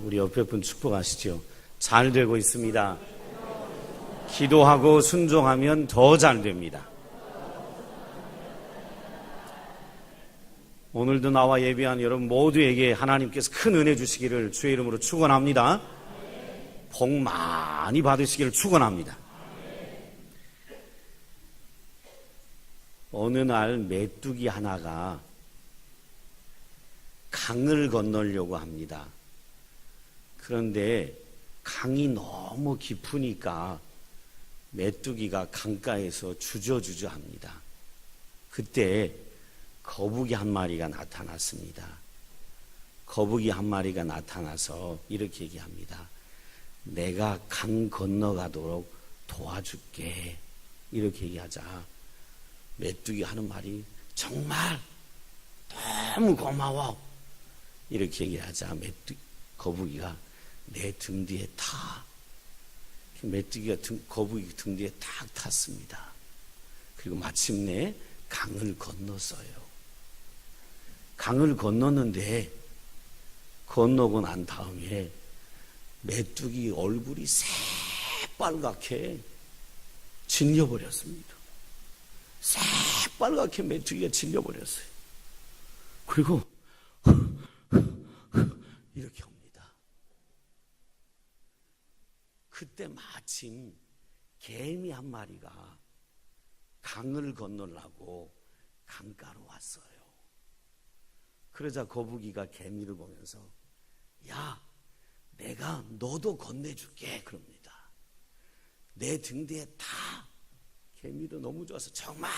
우리 옆에 분 축복하시죠. 잘 되고 있습니다. 기도하고 순종하면 더 잘 됩니다. 오늘도 나와 예배한 여러분 모두에게 하나님께서 큰 은혜 주시기를 주의 이름으로 축원합니다. 복 많이 받으시기를 축원합니다. 어느 날 메뚜기 하나가 강을 건너려고 합니다. 그런데 강이 너무 깊으니까 메뚜기가 강가에서 주저주저 합니다. 그때 거북이 한 마리가 나타났습니다. 거북이 한 마리가 나타나서 이렇게 얘기합니다. 내가 강 건너가도록 도와줄게. 이렇게 얘기하자 메뚜기 하는 말이 정말 너무 고마워. 이렇게 얘기하자 거북이가 내 등 뒤에 타. 메뚜기가 거북이 등 뒤에 탁 탔습니다. 그리고 마침내 강을 건넜어요. 강을 건넜는데 건너고 난 다음에 메뚜기 얼굴이 새빨갛게 질려버렸습니다. 새빨갛게 메뚜기가 질려버렸어요. 그리고 이렇게 옵니다. 그때 마침 개미 한 마리가 강을 건너려고 강가로 왔어요. 그러자 거북이가 개미를 보면서 야, 내가 너도 건네줄게 그럽니다. 내 등 뒤에 타. 개미도 너무 좋아서 정말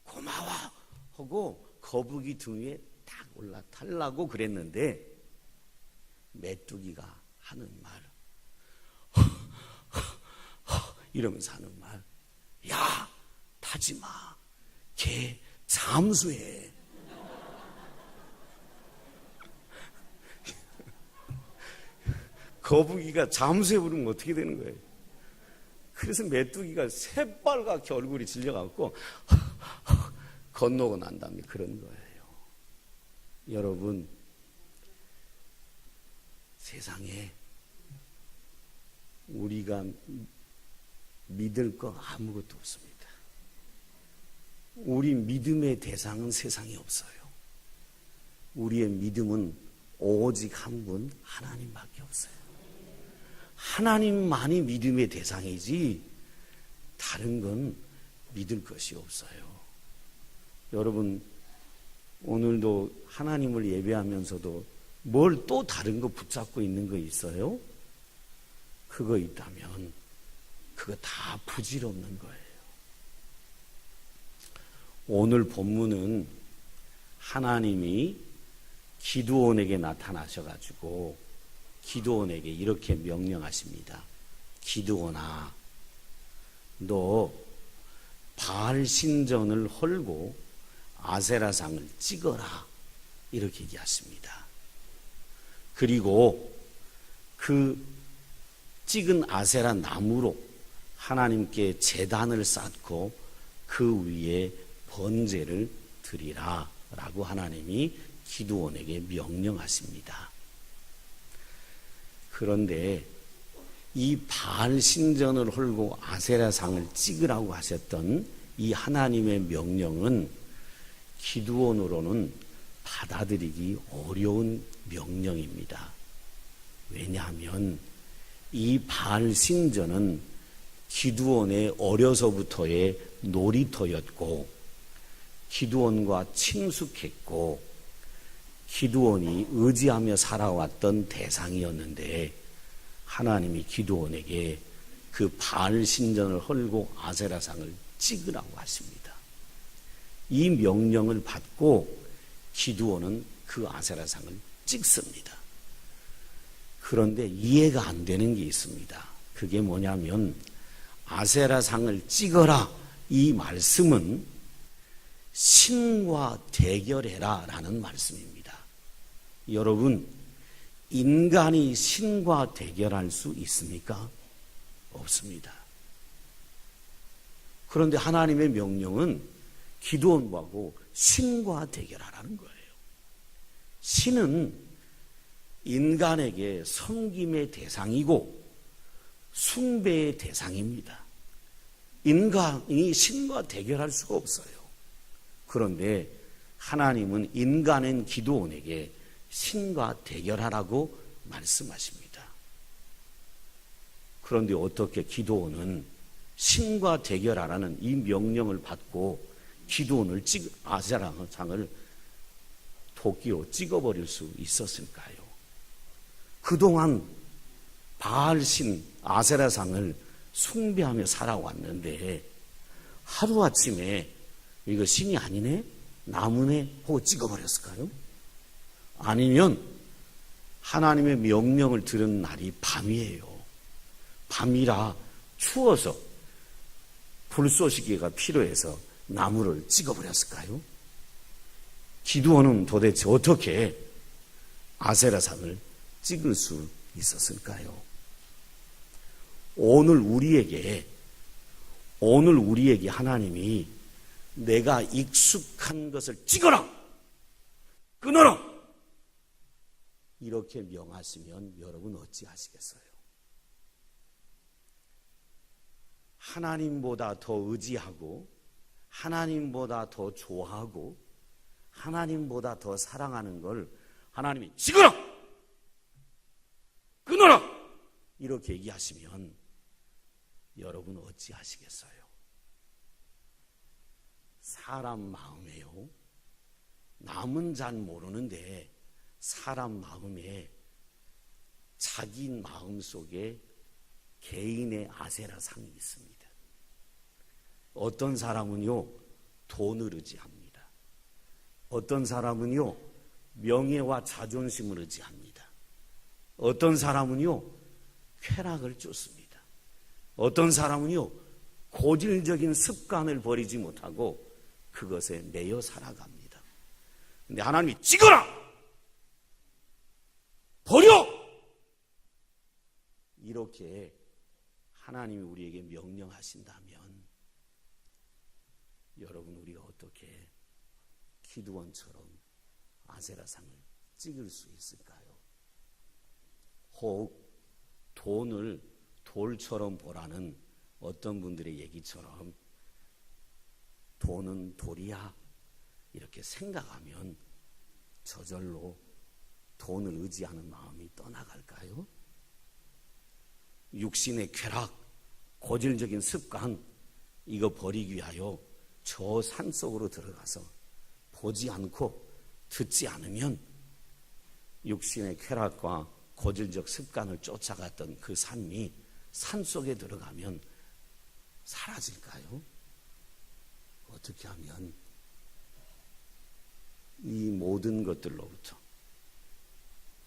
고마워 하고 거북이 등 위에 딱 올라타려고 그랬는데 메뚜기가 하는 말 이러면서 하는 말, 야, 타지마. 걔 잠수해. 거북이가 잠수해 부르면 어떻게 되는 거예요? 그래서 메뚜기가 새빨갛게 얼굴이 질려갖고 건너고 난 다음에 그런 거예요. 여러분, 세상에 우리가 믿을 거 아무것도 없습니다. 우리 믿음의 대상은 세상에 없어요. 우리의 믿음은 오직 한 분 하나님밖에 없어요. 하나님만이 믿음의 대상이지 다른 건 믿을 것이 없어요. 여러분, 오늘도 하나님을 예배하면서도 뭘 또 다른 거 붙잡고 있는 거 있어요? 그거 있다면 그거 다 부질없는 거예요. 오늘 본문은 하나님이 기드온에게 나타나셔가지고 기드온에게 이렇게 명령하십니다. 기드온아, 너 바알 신전을 헐고 아세라상을 찍어라. 이렇게 얘기하십니다. 그리고 그 찍은 아세라 나무로 하나님께 제단을 쌓고 그 위에 번제를 드리라 라고 하나님이 기드온에게 명령하십니다. 그런데 이 바알 신전을 헐고 아세라상을 찍으라고 하셨던 이 하나님의 명령은 기드온으로는 받아들이기 어려운 명령입니다. 왜냐하면 이 바알 신전은 기드온의 어려서부터의 놀이터였고 기드온과 친숙했고 기드온이 의지하며 살아왔던 대상이었는데 하나님이 기드온에게 그 바알 신전을 헐고 아세라상을 찍으라고 하십니다. 이 명령을 받고 기드온은 그 아세라상을 찍습니다. 그런데 이해가 안 되는 게 있습니다. 그게 뭐냐면 아세라상을 찍어라 이 말씀은 신과 대결해라 라는 말씀입니다. 여러분, 인간이 신과 대결할 수 있습니까? 없습니다. 그런데 하나님의 명령은 기드온하고 신과 대결하라는 거예요. 신은 인간에게 섬김의 대상이고 숭배의 대상입니다. 인간이 신과 대결할 수가 없어요. 그런데 하나님은 인간인 기드온에게 신과 대결하라고 말씀하십니다. 그런데 어떻게 기드온은 신과 대결하라는 이 명령을 받고 기드온을 아세라상을 도끼로 찍어버릴 수 있었을까요? 그동안 바알신 아세라상을 숭배하며 살아왔는데 하루아침에 이거 신이 아니네? 나무네? 하고 찍어버렸을까요? 아니면 하나님의 명령을 들은 날이 밤이에요. 밤이라 추워서 불쏘시개가 필요해서 나무를 찍어버렸을까요? 기드온은 도대체 어떻게 아세라상을 찍을 수 있었을까요? 오늘 우리에게 하나님이 내가 익숙한 것을 찍어라! 끊어라! 이렇게 명하시면 여러분 어찌하시겠어요? 하나님보다 더 의지하고 하나님보다 더 좋아하고 하나님보다 더 사랑하는 걸 하나님이 찍어라! 끊어라! 이렇게 얘기하시면 여러분 어찌하시겠어요? 사람 마음에요. 남은 잘 모르는데 사람 마음에 자기 마음 속에 개인의 아세라상이 있습니다. 어떤 사람은요 돈을 의지합니다. 어떤 사람은요 명예와 자존심을 의지합니다. 어떤 사람은요 쾌락을 쫓습니다. 어떤 사람은요 고질적인 습관을 버리지 못하고 그것에 매여 살아갑니다. 근데 하나님이 찍어라! 버려! 이렇게 하나님이 우리에게 명령하신다면 여러분 우리가 어떻게 기드온처럼 아세라상을 찍을 수 있을까요? 혹 돈을 돌처럼 보라는 어떤 분들의 얘기처럼 돈은 돌이야 이렇게 생각하면 저절로 돈을 의지하는 마음이 떠나갈까요? 육신의 쾌락, 고질적인 습관 이거 버리기 위하여 저 산속으로 들어가서 보지 않고 듣지 않으면 육신의 쾌락과 고질적 습관을 쫓아갔던 그 삶이 산속에 들어가면 사라질까요? 어떻게 하면 이 모든 것들로부터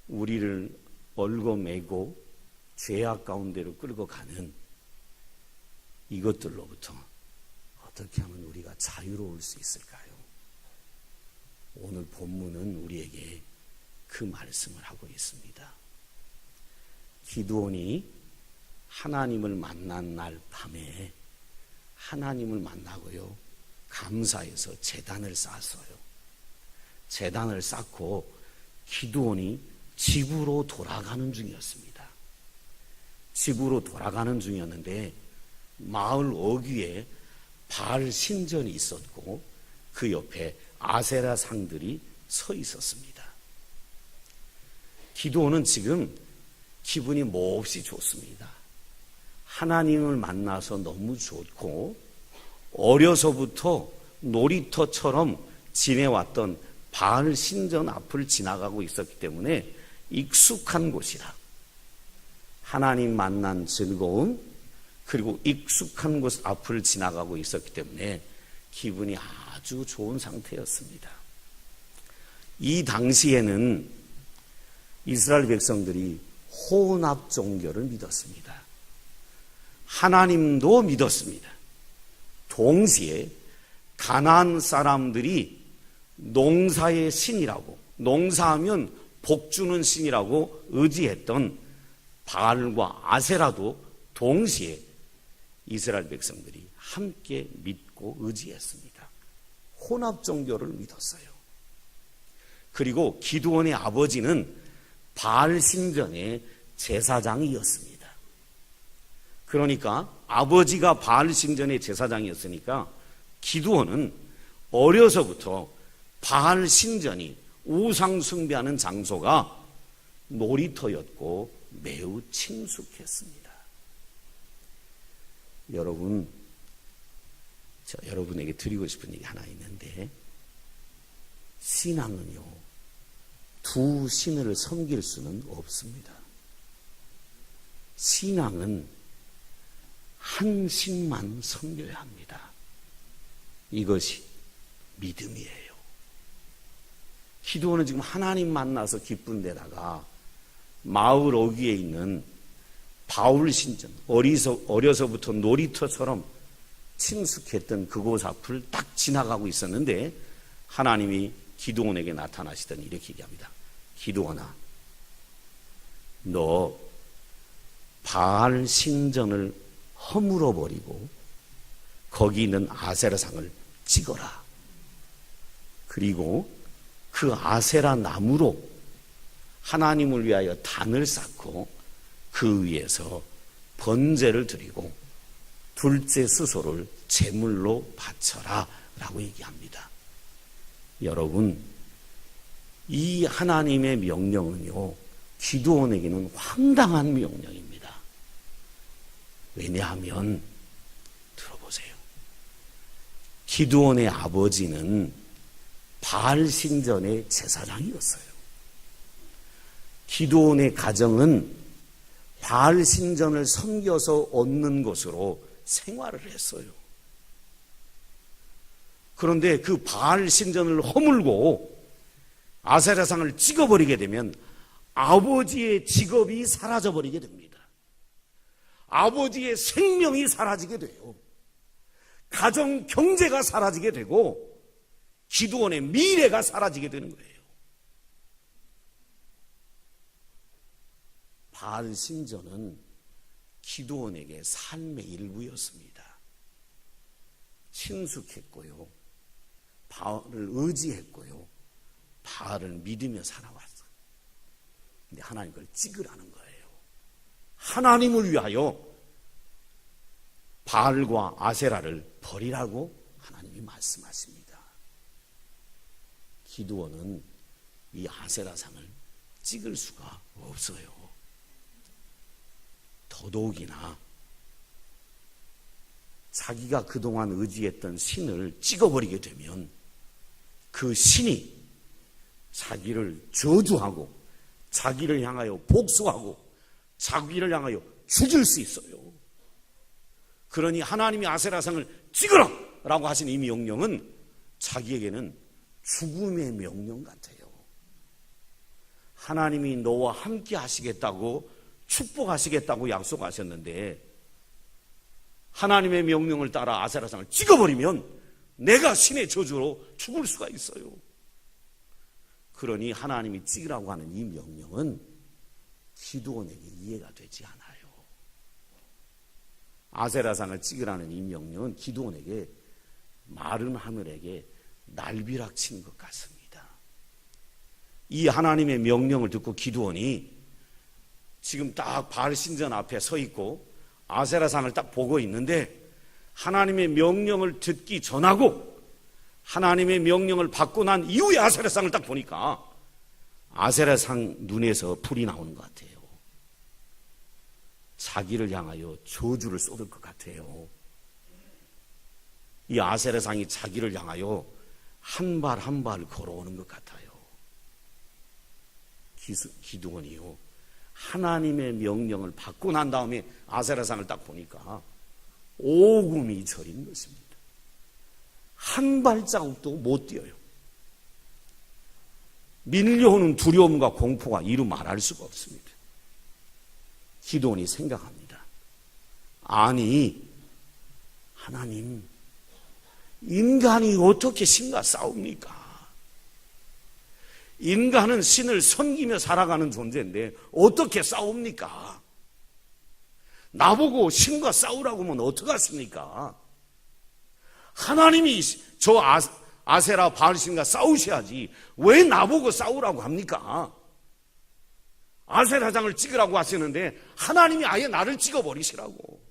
우리를 얽어매고 죄악 가운데로 끌고 가는 이것들로부터 어떻게 하면 우리가 자유로울 수 있을까요? 오늘 본문은 우리에게 그 말씀을 하고 있습니다. 기드온이 하나님을 만난 날 밤에 하나님을 만나고요 감사해서 제단을 쌓았어요. 제단을 쌓고 기드온이 집으로 돌아가는 중이었습니다. 집으로 돌아가는 중이었는데 마을 어귀에 바알 신전이 있었고 그 옆에 아세라 상들이 서 있었습니다. 기드온은 지금 기분이 몹시 좋습니다. 하나님을 만나서 너무 좋고 어려서부터 놀이터처럼 지내왔던 바알 신전 앞을 지나가고 있었기 때문에 익숙한 곳이라 하나님 만난 즐거움 그리고 익숙한 곳 앞을 지나가고 있었기 때문에 기분이 아주 좋은 상태였습니다. 이 당시에는 이스라엘 백성들이 혼합 종교를 믿었습니다. 하나님도 믿었습니다. 동시에 가나안 사람들이 농사의 신이라고 농사하면 복주는 신이라고 의지했던 바알과 아세라도 동시에 이스라엘 백성들이 함께 믿고 의지했습니다. 혼합 종교를 믿었어요. 그리고 기드온의 아버지는 바알 신전의 제사장이었습니다. 그러니까 아버지가 바알 신전의 제사장이었으니까 기드온은 어려서부터 바알 신전이 우상 숭배하는 장소가 놀이터였고 매우 친숙했습니다. 여러분, 여러분에게 드리고 싶은 얘기 하나 있는데, 신앙은요, 두 신을 섬길 수는 없습니다. 신앙은 한 신만 섬겨야 합니다. 이것이 믿음이에요. 기도는 지금 하나님 만나서 기쁜 데다가 마을 어귀에 있는 바울 신전, 어려서부터 놀이터처럼 친숙했던 그곳 앞을 딱 지나가고 있었는데 하나님이 기드온에게 나타나시더니 이렇게 얘기합니다. 기드온아, 너 바알 신전을 허물어 버리고 거기 있는 아세라상을 찍어라. 그리고 그 아세라 나무로 하나님을 위하여 단을 쌓고 그 위에서 번제를 드리고 둘째 수소를 제물로 바쳐라 라고 얘기합니다. 여러분, 이 하나님의 명령은요, 기드온에게는 황당한 명령입니다. 왜냐하면 들어보세요. 기드온의 아버지는 바알 신전의 제사장이었어요. 기드온의 가정은 바알 신전을 섬겨서 얻는 것으로 생활을 했어요. 그런데 그 바알 신전을 허물고 아세라상을 찍어버리게 되면 아버지의 직업이 사라져버리게 됩니다. 아버지의 생명이 사라지게 돼요. 가정 경제가 사라지게 되고 기드온의 미래가 사라지게 되는 거예요. 바알 신전은 기드온에게 삶의 일부였습니다. 친숙했고요, 바알을 의지했고요, 바알을 믿으며 살아왔어요. 근데 하나님 그걸 찍으라는 거예요. 하나님을 위하여 바알과 아세라를 버리라고 하나님이 말씀하십니다. 기드온은 이 아세라상을 찍을 수가 없어요. 더더욱이나 자기가 그동안 의지했던 신을 찍어버리게 되면 그 신이 자기를 저주하고 자기를 향하여 복수하고 자기를 향하여 죽일 수 있어요. 그러니 하나님이 아세라상을 찍으라! 라고 하신 이 명령은 자기에게는 죽음의 명령 같아요. 하나님이 너와 함께 하시겠다고 축복하시겠다고 약속하셨는데 하나님의 명령을 따라 아세라상을 찍어버리면 내가 신의 저주로 죽을 수가 있어요. 그러니 하나님이 찍으라고 하는 이 명령은 기드온에게 이해가 되지 않아요. 아세라상을 찍으라는 이 명령은 기드온에게 마른 하늘에게 날벼락 치는 것 같습니다. 이 하나님의 명령을 듣고 기드온이 지금 딱 바알 신전 앞에 서 있고 아세라상을 딱 보고 있는데 하나님의 명령을 듣기 전하고 하나님의 명령을 받고 난 이후에 아세라상을 딱 보니까 아세라상 눈에서 불이 나오는 것 같아요. 자기를 향하여 저주를 쏟을 것 같아요. 이 아세라상이 자기를 향하여 한 발 한 발 걸어오는 것 같아요. 기드온이요, 하나님의 명령을 받고 난 다음에 아세라상을 딱 보니까 오금이 저린 것입니다. 한 발자국도 못 뛰어요. 밀려오는 두려움과 공포가 이루 말할 수가 없습니다. 기드온이 생각합니다. 아니, 하나님, 인간이 어떻게 신과 싸웁니까? 인간은 신을 섬기며 살아가는 존재인데 어떻게 싸웁니까? 나보고 신과 싸우라고 하면 어떡하십니까? 하나님이 저 아세라 바알신과 싸우셔야지 왜 나보고 싸우라고 합니까? 아세라장을 찍으라고 하시는데 하나님이 아예 나를 찍어버리시라고.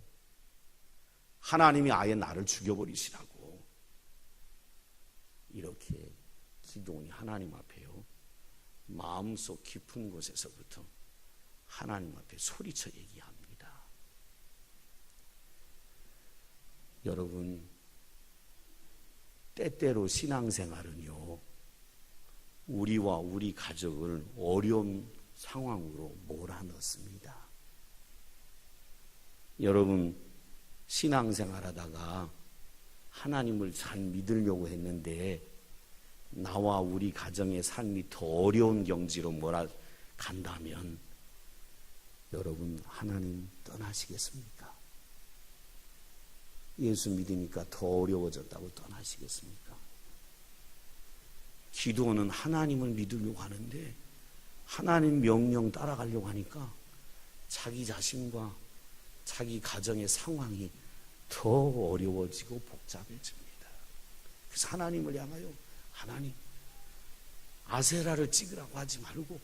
하나님이 아예 나를 죽여버리시라고. 이렇게 기도원이 하나님 앞에요, 마음속 깊은 곳에서부터 하나님 앞에 소리쳐 얘기합니다. 여러분, 때때로 신앙생활은요, 우리와 우리 가족을 어려운 상황으로 몰아넣습니다. 여러분, 신앙생활 하다가 하나님을 잘 믿으려고 했는데 나와 우리 가정의 삶이 더 어려운 경지로 몰아간다면 여러분, 하나님 떠나시겠습니까? 예수 믿으니까 더 어려워졌다고 떠나시겠습니까? 기도는 하나님을 믿으려고 하는데 하나님 명령 따라가려고 하니까 자기 자신과 자기 가정의 상황이 더 어려워지고 복잡해집니다. 그래서 하나님을 향하여, 하나님, 아세라를 찍으라고 하지 말고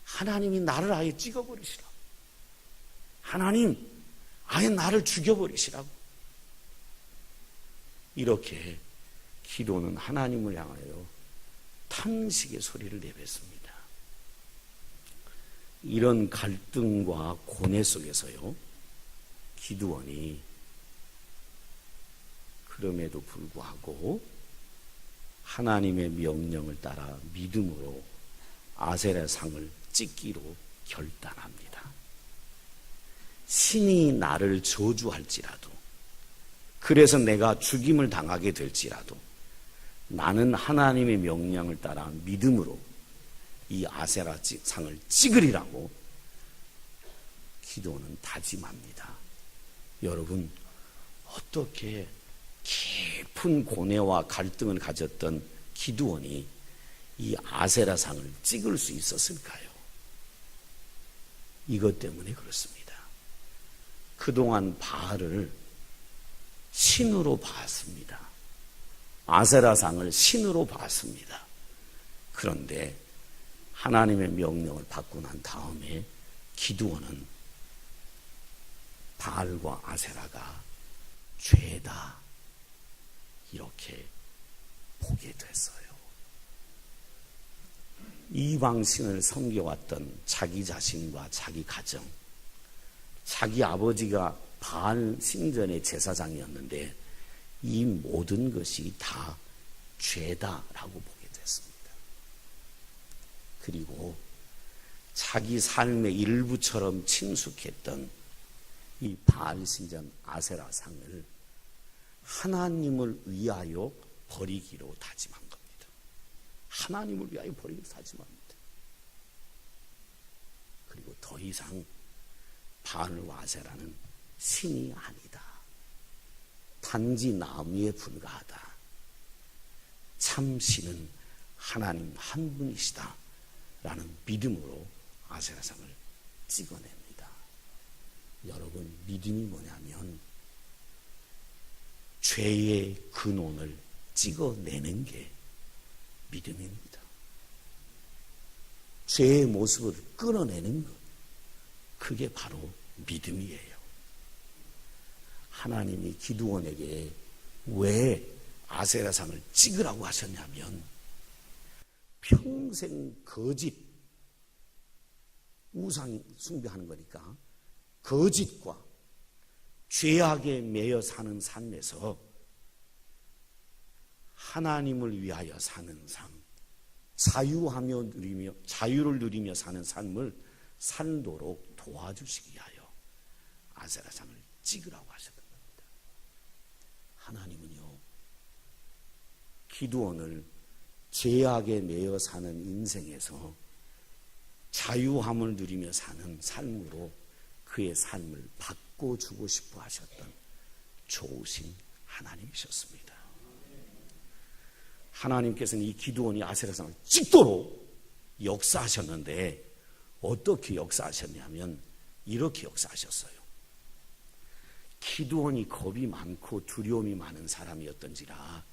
하나님이 나를 아예 찍어버리시라고. 하나님, 아예 나를 죽여버리시라고. 이렇게 기도는 하나님을 향하여 탄식의 소리를 내뱉습니다. 이런 갈등과 고뇌 속에서요, 기드온이 그럼에도 불구하고 하나님의 명령을 따라 믿음으로 아세라 상을 찍기로 결단합니다. 신이 나를 저주할지라도, 그래서 내가 죽임을 당하게 될지라도 나는 하나님의 명령을 따라 믿음으로 이 아세라 상을 찍으리라고 기도는 다짐합니다. 여러분, 어떻게 깊은 고뇌와 갈등을 가졌던 기드온이 이 아세라 상을 찍을 수 있었을까요? 이것 때문에 그렇습니다. 그동안 바알을 신으로 봤습니다. 아세라 상을 신으로 봤습니다. 그런데 하나님의 명령을 받고 난 다음에 기드온은 바알과 아세라가 죄다 이렇게 보게 됐어요. 이방신을 섬겨왔던 자기 자신과 자기 가정, 자기 아버지가 바알 신전의 제사장이었는데 이 모든 것이 다 죄다라고 보게 됐습니다. 그리고 자기 삶의 일부처럼 친숙했던 이 바알 신전 아세라 상을 하나님을 위하여 버리기로 다짐한 겁니다. 하나님을 위하여 버리기로 다짐합니다. 그리고 더 이상 바알과 아세라는 신이 아니다. 단지 나무에 불과하다. 참 신은 하나님 한 분이시다 라는 믿음으로 아세라상을 찍어냅니다. 여러분, 믿음이 뭐냐면 죄의 근원을 찍어내는 게 믿음입니다. 죄의 모습을 끊어내는 것, 그게 바로 믿음이에요. 하나님이 기드온에게 왜 아세라상을 찍으라고 하셨냐면 평생 거짓 우상 숭배하는 거니까 거짓과 죄악에 매여 사는 삶에서 하나님을 위하여 사는 삶, 자유를 누리며 사는 삶을 살도록 도와주시기 위하여 아세라상을 찍으라고 하셨던 겁니다. 하나님은요, 기드온을 죄악에 매여 사는 인생에서 자유함을 누리며 사는 삶으로 그의 삶을 바꿔주고 싶어 하셨던 좋으신 하나님이셨습니다. 하나님께서는 이 기드온이 아세라상을 찍도록 역사하셨는데 어떻게 역사하셨냐면 이렇게 역사하셨어요. 기드온이 겁이 많고 두려움이 많은 사람이었던지라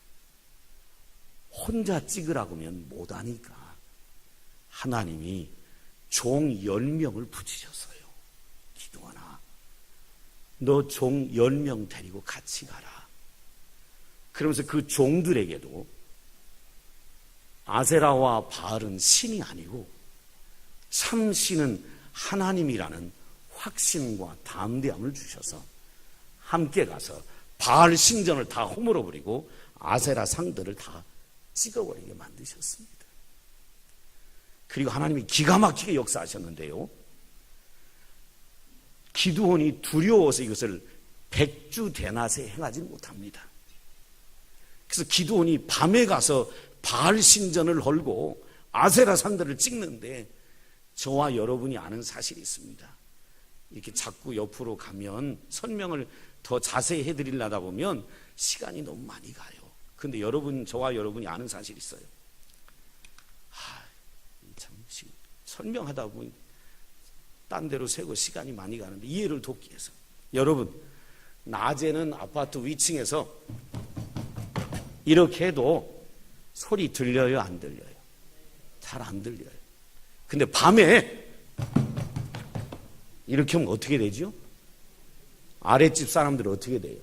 혼자 찍으라고 하면 못하니까 하나님이 종 10명을 붙이셨어요. 기드온아, 너 종 10명 데리고 같이 가라. 그러면서 그 종들에게도 아세라와 바알은 신이 아니고 참 신은 하나님이라는 확신과 담대함을 주셔서 함께 가서 바알 신전을 다 허물어 버리고 아세라 상들을 다 찍어버리게 만드셨습니다. 그리고 하나님이 기가 막히게 역사하셨는데요, 기드온이 두려워서 이것을 백주대낮에 행하지 못합니다. 그래서 기드온이 밤에 가서 바알 신전을 헐고 아세라 상들을 찍는데, 저와 여러분이 아는 사실이 있습니다. 이렇게 자꾸 옆으로 가면 설명을 더 자세히 해드리려다 보면 시간이 너무 많이 가요. 근데 저와 여러분이 아는 사실이 있어요. 참 설명하다 보면 딴 데로 새고 시간이 많이 가는데, 이해를 돕기 위해서, 여러분, 낮에는 아파트 위층에서 이렇게 해도 소리 들려요, 안 들려요? 잘 안 들려요. 근데 밤에 이렇게 하면 어떻게 되죠? 아랫집 사람들은 어떻게 돼요?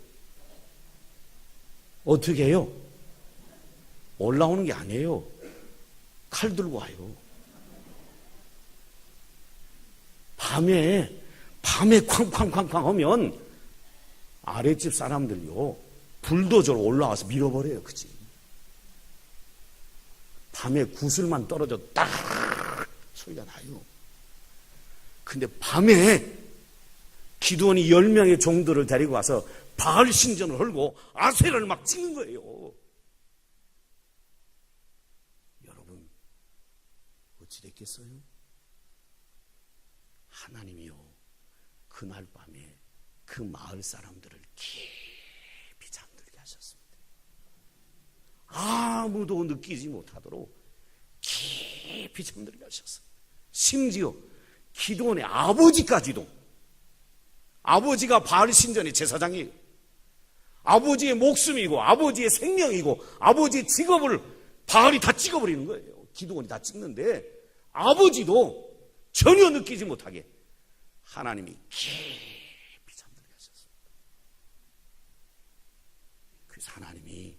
어떻게 해요? 올라오는 게 아니에요. 칼 들고 와요. 밤에 쾅쾅쾅쾅 하면 아랫집 사람들요, 불도저로 올라와서 밀어버려요. 그치? 밤에 구슬만 떨어져 딱 소리가 나요. 근데 밤에 기드온이 10명의 종들을 데리고 와서 바알 신전을 헐고 아세라를 막 찍는 거예요. 여러분, 어찌 됐겠어요? 하나님이요, 그날 밤에 그 마을 사람들을 깊이 잠들게 하셨습니다. 아무도 느끼지 못하도록 깊이 잠들게 하셨어요. 심지어 기드온의 아버지까지도, 아버지가 바알 신전의 제사장이에요. 아버지의 목숨이고 아버지의 생명이고 아버지의 직업을 바알이 다 찍어버리는 거예요. 기드온이 다 찍는데 아버지도 전혀 느끼지 못하게 하나님이 깊이 잠들게 하셨습니다. 그래서 하나님이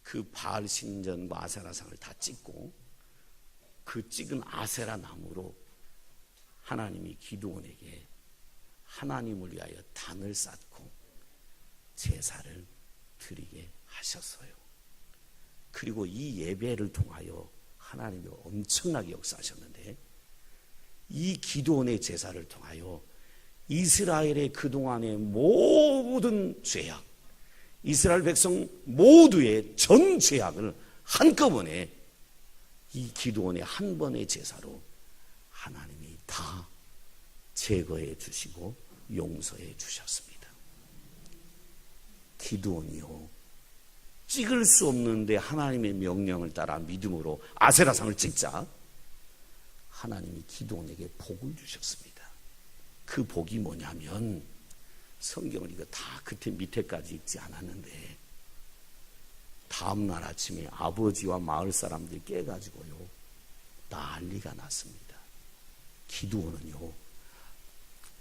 그 바알 신전과 아세라상을 다 찍고 그 찍은 아세라 나무로 하나님이 기드온에게 하나님을 위하여 단을 쌓고 제사를 드리게 하셨어요. 그리고 이 예배를 통하여 하나님이 엄청나게 역사하셨는데, 이 기드온의 제사를 통하여 이스라엘의 그동안의 모든 죄악, 이스라엘 백성 모두의 전 죄악을 한꺼번에 이 기드온의 한 번의 제사로 하나님이 다 제거해 주시고 용서해 주셨습니다. 기드온이요, 찍을 수 없는데 하나님의 명령을 따라 믿음으로 아세라상을 찍자 하나님이 기드온에게 복을 주셨습니다. 그 복이 뭐냐면, 성경을 이거 다 그때 밑에까지 읽지 않았는데, 다음날 아침에 아버지와 마을 사람들이 깨가지고요, 난리가 났습니다. 기드온은요,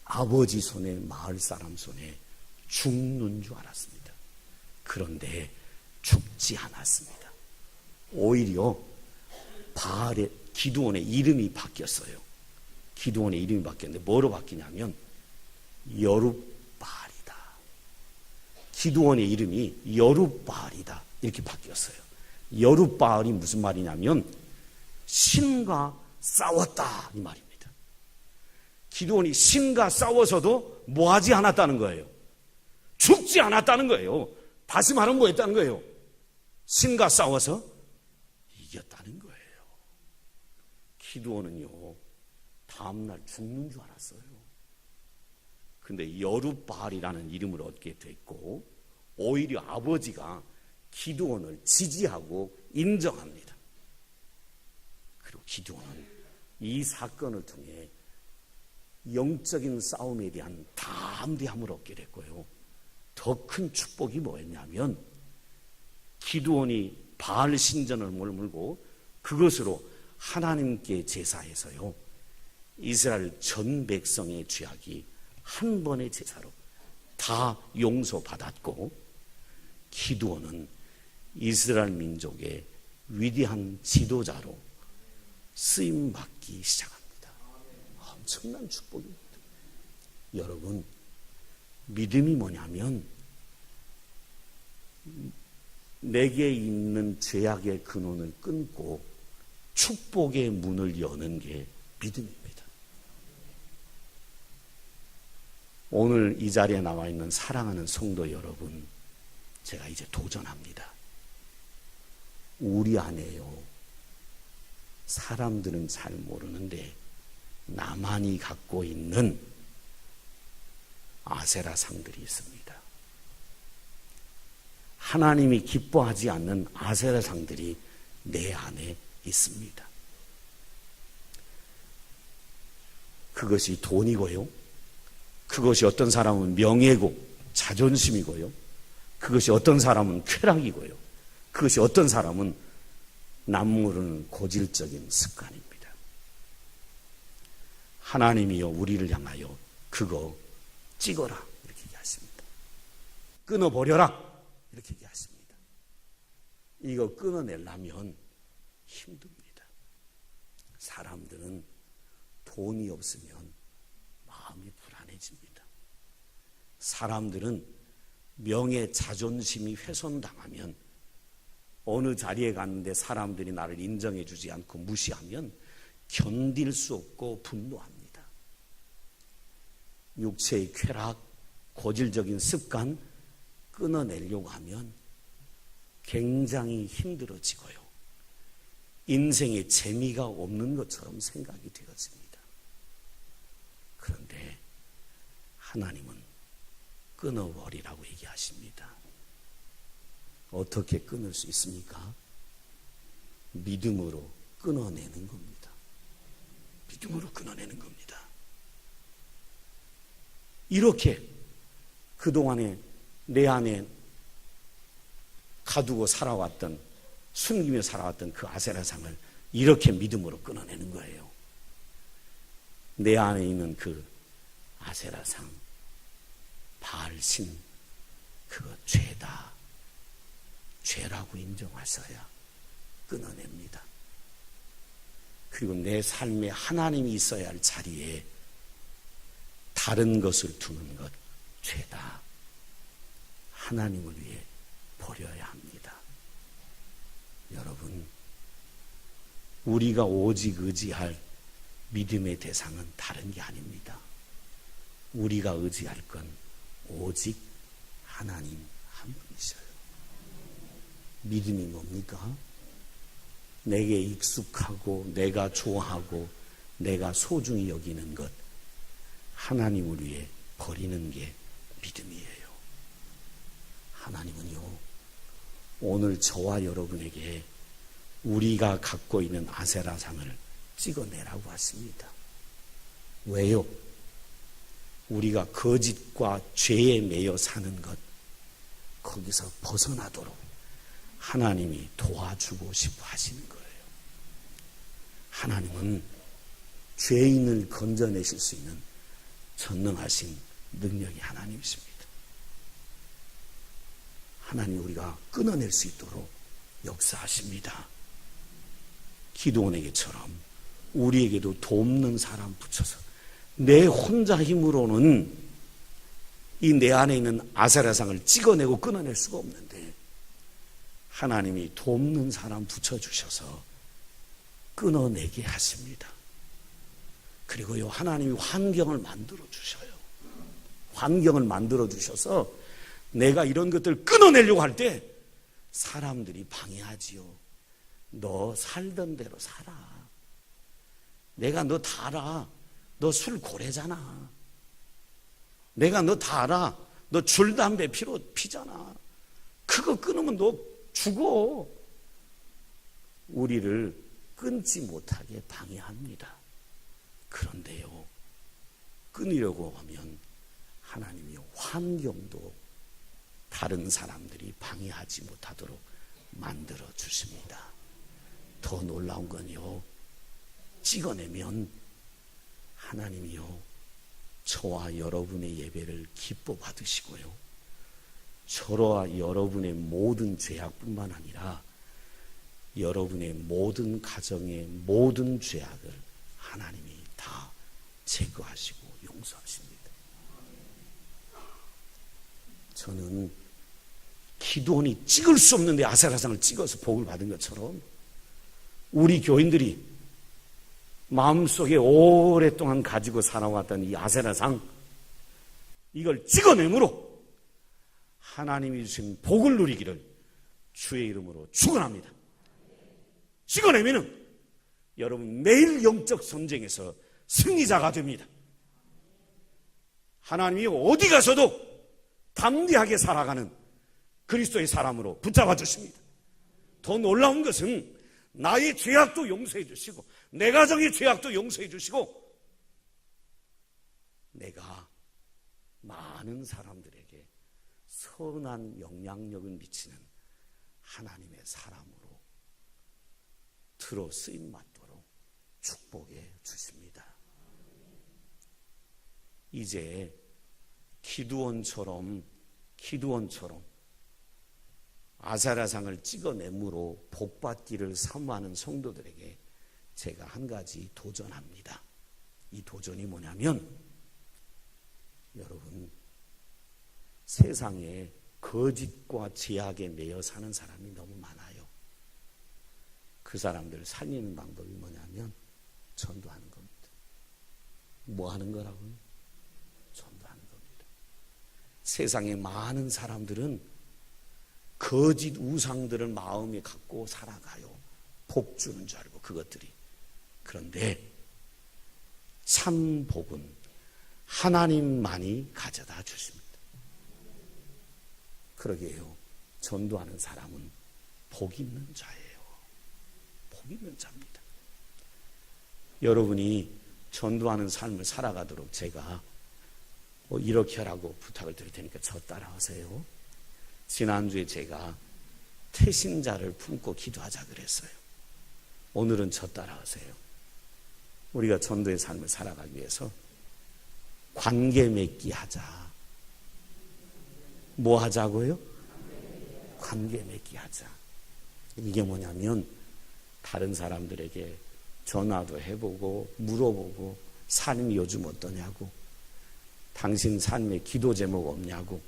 아버지 손에 마을 사람 손에 죽는 줄 알았습니다. 그런데 죽지 않았습니다. 오히려 기드온의 이름이 바뀌었어요. 기드온의 이름이 바뀌었는데 뭐로 바뀌냐면 여룹바알이다. 기드온의 이름이 여룹바알이다 이렇게 바뀌었어요. 여룹바알이 무슨 말이냐면 신과 싸웠다 이 말입니다. 기드온이 신과 싸워서도 뭐하지 않았다는 거예요. 죽지 않았다는 거예요. 다시 말하면 뭐 했다는 거예요? 신과 싸워서 이겼다는 거예요. 기드온은요, 다음날 죽는 줄 알았어요. 근데 여룹바알이라는 이름을 얻게 됐고, 오히려 아버지가 기드온을 지지하고 인정합니다. 그리고 기드온은 이 사건을 통해 영적인 싸움에 대한 담대함을 얻게 됐고요. 더 큰 축복이 뭐였냐면, 기드온이 바알 신전을 물고 그것으로 하나님께 제사해서요, 이스라엘 전 백성의 죄악이 한 번의 제사로 다 용서받았고, 기드온은 이스라엘 민족의 위대한 지도자로 쓰임받기 시작합니다. 엄청난 축복입니다. 여러분, 믿음이 뭐냐면 내게 있는 죄악의 근원을 끊고 축복의 문을 여는 게 믿음입니다. 오늘 이 자리에 나와 있는 사랑하는 성도 여러분, 제가 이제 도전합니다. 우리 안에요, 사람들은 잘 모르는데 나만이 갖고 있는 아세라 상들이 있습니다. 하나님이 기뻐하지 않는 아세라 상들이 내 안에 있습니다. 그것이 돈이고요, 그것이 어떤 사람은 명예고 자존심이고요, 그것이 어떤 사람은 쾌락이고요, 그것이 어떤 사람은 남모르는 고질적인 습관입니다. 하나님이여 우리를 향하여 그거 찍어라 이렇게 얘기하십니다. 끊어버려라 이렇게 얘기하십니다. 이거 끊어내려면 힘듭니다. 사람들은 돈이 없으면 마음이 불안해집니다. 사람들은 명예, 자존심이 훼손당하면, 어느 자리에 갔는데 사람들이 나를 인정해 주지 않고 무시하면 견딜 수 없고 분노합니다. 육체의 쾌락, 고질적인 습관 끊어내려고 하면 굉장히 힘들어지고요, 인생에 재미가 없는 것처럼 생각이 되어집니다. 그런데 하나님은 끊어버리라고 얘기하십니다. 어떻게 끊을 수 있습니까? 믿음으로 끊어내는 겁니다. 믿음으로 끊어내는 겁니다. 이렇게 그동안에 내 안에 가두고 살아왔던, 숨기며 살아왔던 그 아세라상을 이렇게 믿음으로 끊어내는 거예요. 내 안에 있는 그 아세라상, 바알신, 그거 죄다, 죄라고 인정하셔야 끊어냅니다. 그리고 내 삶에 하나님이 있어야 할 자리에 다른 것을 두는 것, 죄다, 하나님을 위해 버려야 합니다. 여러분, 우리가 오직 의지할 믿음의 대상은 다른 게 아닙니다. 우리가 의지할 건 오직 하나님 한 분이셔요. 믿음이 뭡니까? 내게 익숙하고 내가 좋아하고 내가 소중히 여기는 것, 하나님을 위해 버리는 게 믿음이에요. 하나님은요, 오늘 저와 여러분에게 우리가 갖고 있는 아세라상을 찍어내라고 하십니다. 왜요? 우리가 거짓과 죄에 매여 사는 것, 거기서 벗어나도록 하나님이 도와주고 싶어 하시는 거예요. 하나님은 죄인을 건져내실 수 있는 전능하신 능력이 하나님이십니다. 하나님 우리가 끊어낼 수 있도록 역사하십니다. 기드온에게처럼 우리에게도 돕는 사람 붙여서, 내 혼자 힘으로는 이 내 안에 있는 아세라상을 찍어내고 끊어낼 수가 없는데 하나님이 돕는 사람 붙여주셔서 끊어내게 하십니다. 그리고요, 하나님이 환경을 만들어 주셔요. 환경을 만들어 주셔서 내가 이런 것들을 끊어내려고 할 때 사람들이 방해하지요. 너 살던 대로 살아. 내가 너 다 알아. 너 술 고래잖아. 내가 너 다 알아. 너 줄 담배 피잖아. 그거 끊으면 너 죽어. 우리를 끊지 못하게 방해합니다. 그런데요, 끊으려고 하면 하나님이 환경도 다른 사람들이 방해하지 못하도록 만들어 주십니다. 더 놀라운 건요, 찍어내면 하나님이요, 저와 여러분의 예배를 기뻐 받으시고요, 저와 여러분의 모든 죄악뿐만 아니라 여러분의 모든 가정의 모든 죄악을 하나님이 다 제거하시고 용서하십니다. 저는 기도원이 찍을 수 없는데 아세라상을 찍어서 복을 받은 것처럼 우리 교인들이 마음속에 오랫동안 가지고 살아왔던 이 아세라상, 이걸 찍어내므로 하나님이 주신 복을 누리기를 주의 이름으로 축원합니다. 찍어내면은 여러분 매일 영적 전쟁에서 승리자가 됩니다. 하나님이 어디 가서도 담대하게 살아가는 그리스도의 사람으로 붙잡아 주십니다. 더 놀라운 것은 나의 죄악도 용서해 주시고 내 가정의 죄악도 용서해 주시고 내가 많은 사람들에게 선한 영향력을 미치는 하나님의 사람으로 들어 쓰임 받도록 축복해 주십니다. 이제 기드온처럼 아사라상을 찍어내므로 복받기를 사모하는 성도들에게 제가 한 가지 도전합니다. 이 도전이 뭐냐면, 여러분, 세상에 거짓과 제약에 매여 사는 사람이 너무 많아요. 그 사람들을 살리는 방법이 뭐냐면 전도하는 겁니다. 뭐 하는 거라고요? 전도하는 겁니다. 세상에 많은 사람들은 거짓 우상들을 마음에 갖고 살아가요. 복 주는 줄 알고 그것들이. 그런데 참 복은 하나님만이 가져다 주십니다. 그러게요. 전도하는 사람은 복 있는 자예요. 복 있는 자입니다. 여러분이 전도하는 삶을 살아가도록 제가 이렇게 하라고 부탁을 드릴 테니까 저 따라하세요. 지난주에 제가 태신자를 품고 기도하자 그랬어요. 오늘은 저 따라하세요. 우리가 전도의 삶을 살아가기 위해서 관계 맺기 하자. 뭐 하자고요? 관계 맺기 하자. 이게 뭐냐면 다른 사람들에게 전화도 해보고 물어보고 삶이 요즘 어떠냐고, 당신 삶에 기도 제목 없냐고,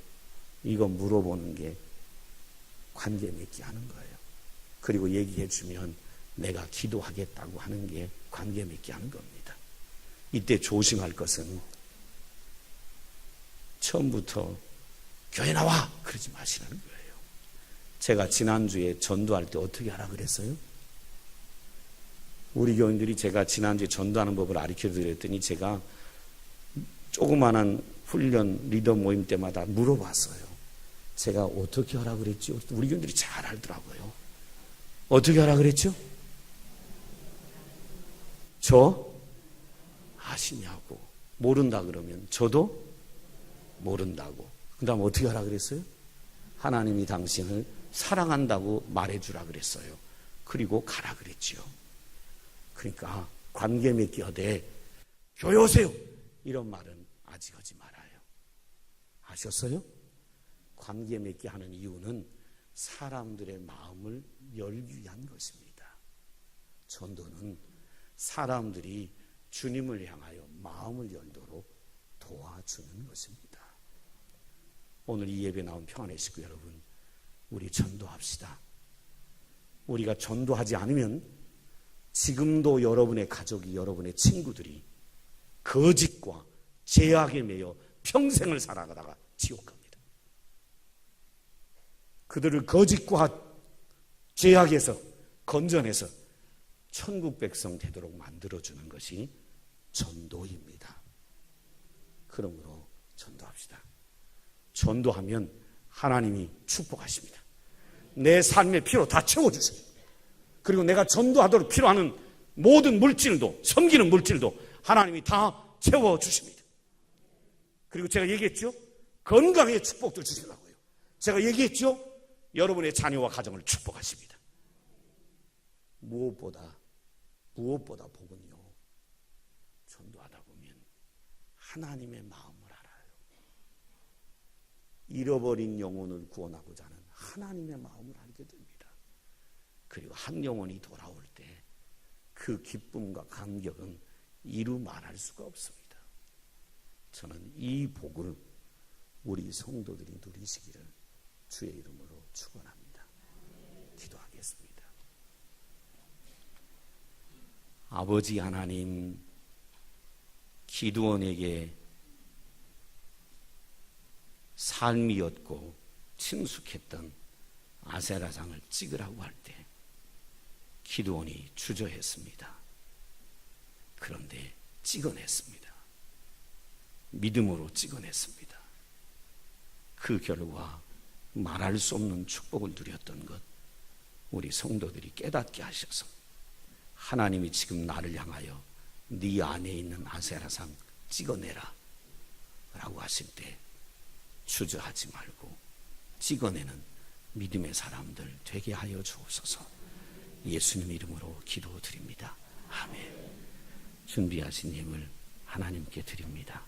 이거 물어보는 게 관계 맺기 하는 거예요. 그리고 얘기해 주면 내가 기도하겠다고 하는 게 관계 맺기 하는 겁니다. 이때 조심할 것은 처음부터 교회 나와 그러지 마시라는 거예요. 제가 지난주에 전도할 때 어떻게 하라 그랬어요? 우리 교인들이 제가 지난주에 전도하는 법을 가르쳐 드렸더니 제가 조그마한 훈련 리더 모임 때마다 물어봤어요. 제가 어떻게 하라 그랬죠? 우리 교인들이 잘 알더라고요. 어떻게 하라 그랬죠? 저 아시냐고. 모른다 그러면 저도 모른다고. 그 다음 어떻게 하라 그랬어요? 하나님이 당신을 사랑한다고 말해주라 그랬어요. 그리고 가라 그랬지요. 그러니까 관계 맺기 하되 교회 오세요 이런 말은 아직 하지 말아요. 아셨어요? 관계 맺기 하는 이유는 사람들의 마음을 열기 위한 것입니다. 전도는 사람들이 주님을 향하여 마음을 열도록 도와주는 것입니다. 오늘 이 예배 나온 평안의 식구 여러분, 우리 전도합시다. 우리가 전도하지 않으면 지금도 여러분의 가족이, 여러분의 친구들이 거짓과 죄악에 매여 평생을 살아가다가 지옥 갑니다. 그들을 거짓과 죄악에서 건져내서 천국 백성 되도록 만들어주는 것이 전도입니다. 그러므로 전도합시다. 전도하면 하나님이 축복하십니다. 내 삶의 피로 다 채워주세요. 그리고 내가 전도하도록 필요한 모든 물질도, 섬기는 물질도 하나님이 다 채워주십니다. 그리고 제가 얘기했죠? 건강의 축복도 주시려고요. 제가 얘기했죠? 여러분의 자녀와 가정을 축복하십니다. 무엇보다 복은요, 전도하다 보면 하나님의 마음을 알아요. 잃어버린 영혼을 구원하고자 하는 하나님의 마음을 알게 됩니다. 그리고 한 영혼이 돌아올 때 그 기쁨과 감격은 이루 말할 수가 없습니다. 저는 이 복을 우리 성도들이 누리시기를 주의 이름으로 축원합니다. 기도하겠습니다. 아버지 하나님, 기드온에게 삶이었고 친숙했던 아세라상을 찍으라고 할 때 기드온이 주저했습니다. 그런데 찍어냈습니다. 믿음으로 찍어냈습니다. 그 결과 말할 수 없는 축복을 누렸던 것 우리 성도들이 깨닫게 하셔서 하나님이 지금 나를 향하여 네 안에 있는 아세라상 찍어내라 라고 하실 때 주저하지 말고 찍어내는 믿음의 사람들 되게 하여 주옵소서. 예수님 이름으로 기도드립니다. 아멘. 준비하신 힘을 하나님께 드립니다.